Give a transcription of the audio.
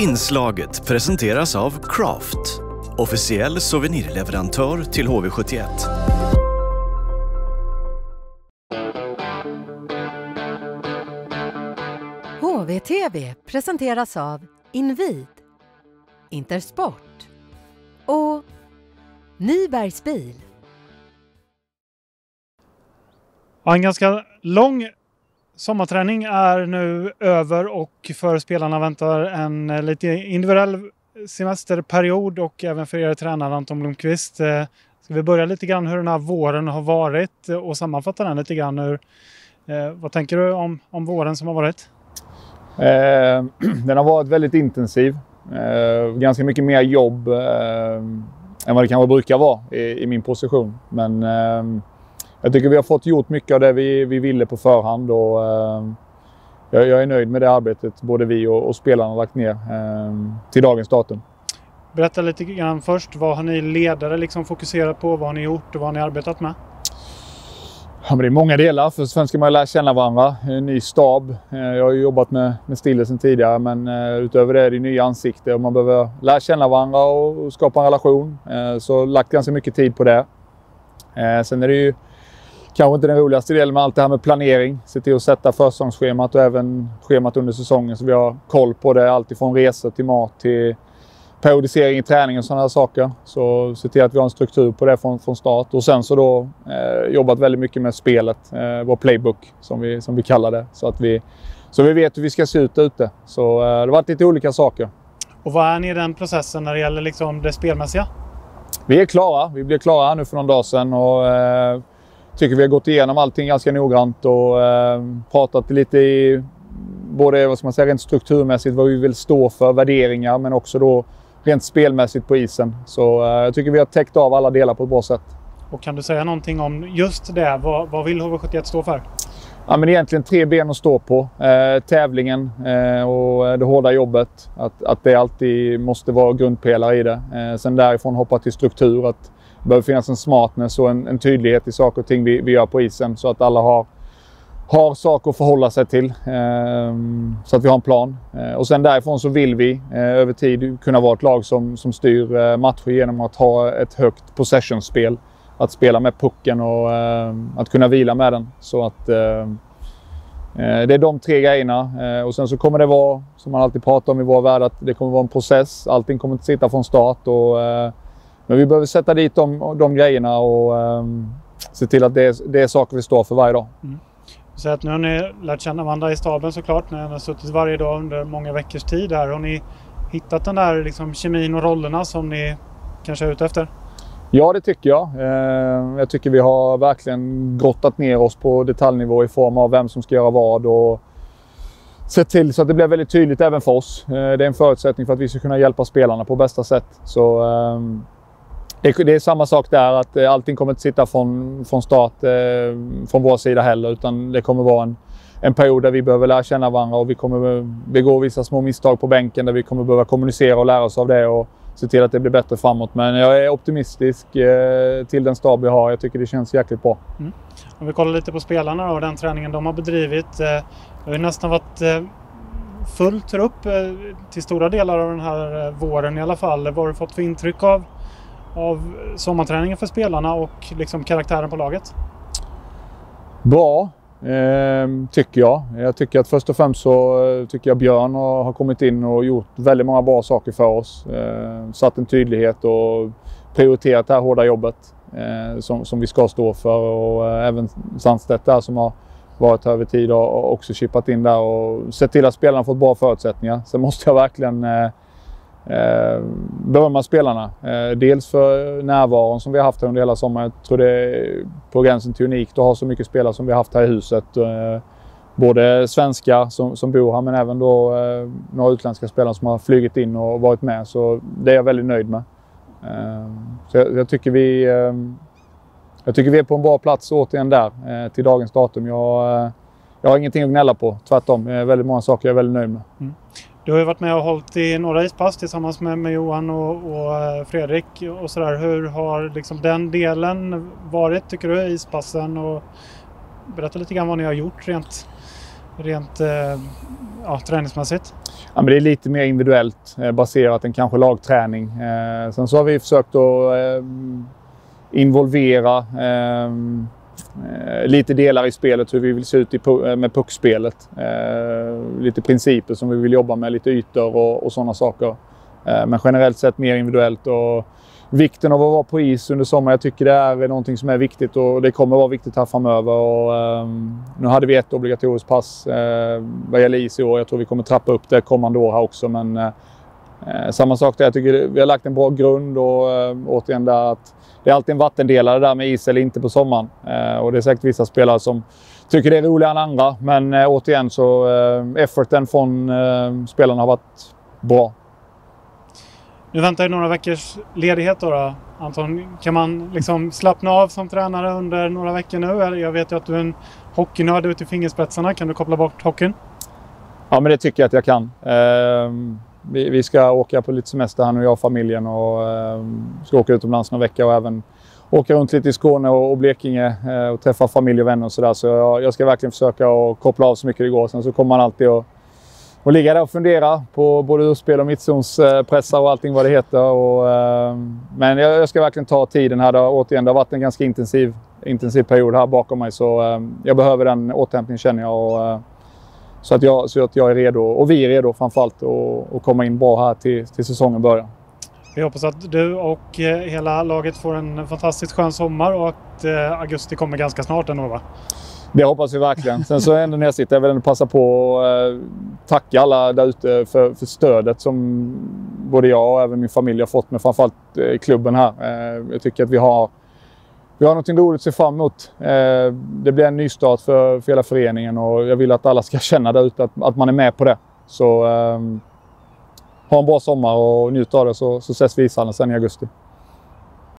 Inslaget presenteras av Craft, officiell souvenirleverantör till HV71. HVTV presenteras av Invid, Intersport och Nybergs bil. En ganska lång sommarträning är nu över och för spelarna väntar en lite individuell semesterperiod och även för er tränare Anton Blomqvist. Ska vi börja lite grann hur den här våren har varit och sammanfatta den lite grann. Vad tänker du om våren som har varit? Den har varit väldigt intensiv. Ganska mycket mer jobb än vad det kanske brukar vara i min position. Men jag tycker vi har fått gjort mycket av det vi ville på förhand och jag är nöjd med det arbetet både vi och spelarna har lagt ner till dagens datum. Berätta lite grann först, vad har ni ledare liksom fokuserat på, vad har ni gjort och vad har ni arbetat med? Ja, men det är många delar. Först och främst ska man lära känna varandra. En ny stab. Jag har jobbat med Stille sedan tidigare, men utöver det är det nya ansikter och man behöver lära känna varandra och skapa en relation. Så lagt ganska mycket tid på det. Sen är det ju kanske inte den roligaste delen med allt det här med planering. Se till att sätta försäsongsschemat och även schemat under säsongen så vi har koll på det. Allt ifrån resor till mat till periodisering i träning och sådana här saker. Så se till att vi har en struktur på det från start. Och sen så då jobbat väldigt mycket med spelet. Vår playbook som vi kallar det. Så vi vet hur vi ska se ut ute. Så det har varit lite olika saker. Och vad är ni i den processen när det gäller liksom det spelmässiga? Vi är klara. Vi blev klara här nu för någon dag sedan. Och tycker vi har gått igenom allting ganska noggrant. Och pratat lite i både vad ska man säga, rent strukturmässigt vad vi vill stå för, värderingar. Men också då rent spelmässigt på isen. Så jag tycker vi har täckt av alla delar på ett bra sätt. Och kan du säga någonting om just det? Vad vill HV71 stå för? Ja, men egentligen 3 ben att stå på. Tävlingen och det hårda jobbet. Att det alltid måste vara grundpelare i det. Sen därifrån hoppa till struktur. Att det behöver finnas en smartness och en tydlighet i saker och ting vi gör på isen. Så att alla har saker att förhålla sig till. Så att vi har en plan. Och sen därifrån så vill vi över tid kunna vara ett lag som styr matcher genom att ha ett högt possession-spel. Att spela med pucken och att kunna vila med den. Så att det är de 3 grejerna. Och sen så kommer det vara, som man alltid pratar om i vår värld, att det kommer vara en process. Allting kommer inte sitta från start. Men vi behöver sätta dit de grejerna och se till att det är saker vi står för varje dag. Mm. Så att nu har ni lärt känna varandra i staben såklart. När ni har suttit varje dag under många veckors tid här. Har ni hittat den där liksom kemin och rollerna som ni kanske är ute efter? Ja, det tycker jag. Jag tycker vi har verkligen grottat ner oss på detaljnivå i form av vem som ska göra vad och sett till så att det blir väldigt tydligt även för oss. Det är en förutsättning för att vi ska kunna hjälpa spelarna på bästa sätt. Så det är samma sak där, att allting kommer inte sitta från start från vår sida heller, utan det kommer vara en period där vi behöver lära känna varandra och vi kommer begå vissa små misstag på bänken där vi kommer behöva kommunicera och lära oss av det och se till att det blir bättre framåt. Men jag är optimistisk till den stab vi har. Jag tycker det känns jäkligt bra. Mm. Om vi kollar lite på spelarna och den träningen de har bedrivit. Det har ju nästan varit full trupp till stora delar av den här våren i alla fall. Vad har du fått för intryck av sommarträningen för spelarna och liksom karaktären på laget? Bra, tycker jag. Jag tycker att först och främst så tycker jag Björn har kommit in och gjort väldigt många bra saker för oss. Satt en tydlighet och prioriterat det här hårda jobbet som vi ska stå för. Och även Sandstedt där som har varit här över tid och också chippat in där och sett till att spelarna fått bra förutsättningar. Sen måste jag verkligen berömma spelarna. Dels för närvaron som vi har haft här under hela sommaren. Jag tror det är på gränsen till unikt att ha så mycket spelare som vi har haft här i huset. Både svenskar som bor här men även då några utländska spelare som har flugit in och varit med. Så det är jag väldigt nöjd med. Så jag tycker vi är på en bra plats återigen där till dagens datum. Jag har ingenting att gnälla på. Tvärtom, det är väldigt många saker jag är väldigt nöjd med. Mm. Du har ju varit med och hållit i några ispass tillsammans med Johan och Fredrik och sådär. Hur har liksom den delen varit tycker du, ispassen? Och berätta lite grann vad ni har gjort rent rent träningsmässigt? Ja, men det är lite mer individuellt baserat än kanske lagträning. Sen så har vi försökt att involvera lite delar i spelet, hur vi vill se ut med puckspelet. Lite principer som vi vill jobba med, lite ytor och sådana saker. Men generellt sett mer individuellt, och vikten av att vara på is under sommaren, jag tycker det är någonting som är viktigt och det kommer vara viktigt här framöver. Och, nu hade vi ett obligatoriskt pass vad gäller is i år. Jag tror vi kommer trappa upp det kommande år här också, men samma sak där. Jag tycker vi har lagt en bra grund, och återigen där att det är alltid en vattendelare där med is eller inte på sommaren. Och det är säkert vissa spelare som tycker det är roligare än andra, men återigen så efforten från spelarna har varit bra. Nu väntar ju några veckors ledighet då, Anton. Kan man liksom slappna av som tränare under några veckor nu? Jag vet ju att du är en hockeynörd ut i fingerspetsarna. Kan du koppla bort hockeyn? Ja, men det tycker jag att jag kan. Vi ska åka på lite semester här nu, jag och familjen, och ska åka utomlands några veckor och även åka runt lite i Skåne och Blekinge och träffa familj och vänner och sådär. Så jag ska verkligen försöka att koppla av så mycket det går. Sen så kommer man alltid att ligga där och fundera på både urspel och mittzonspressar och allting vad det heter. Men jag ska verkligen ta tiden här. Det har varit en ganska intensiv period här bakom mig. Så jag behöver den återhämtningen, känner jag. Så att jag är redo, och vi är redo framförallt, och komma in bra här till säsongen börjar. Vi hoppas att du och hela laget får en fantastiskt skön sommar, och att augusti kommer ganska snart ändå, va? Det hoppas vi verkligen. Sen så ändå när jag sitter, jag vill passa på att tacka alla där ute för stödet som både jag och även min familj har fått, med framförallt klubben här. Jag tycker att vi har något roligt att se fram emot. Det blir en ny start för hela föreningen, och jag vill att alla ska känna där ute att man är med på det. Så ha en bra sommar och njut av det, så ses vi i ishallen sen i augusti.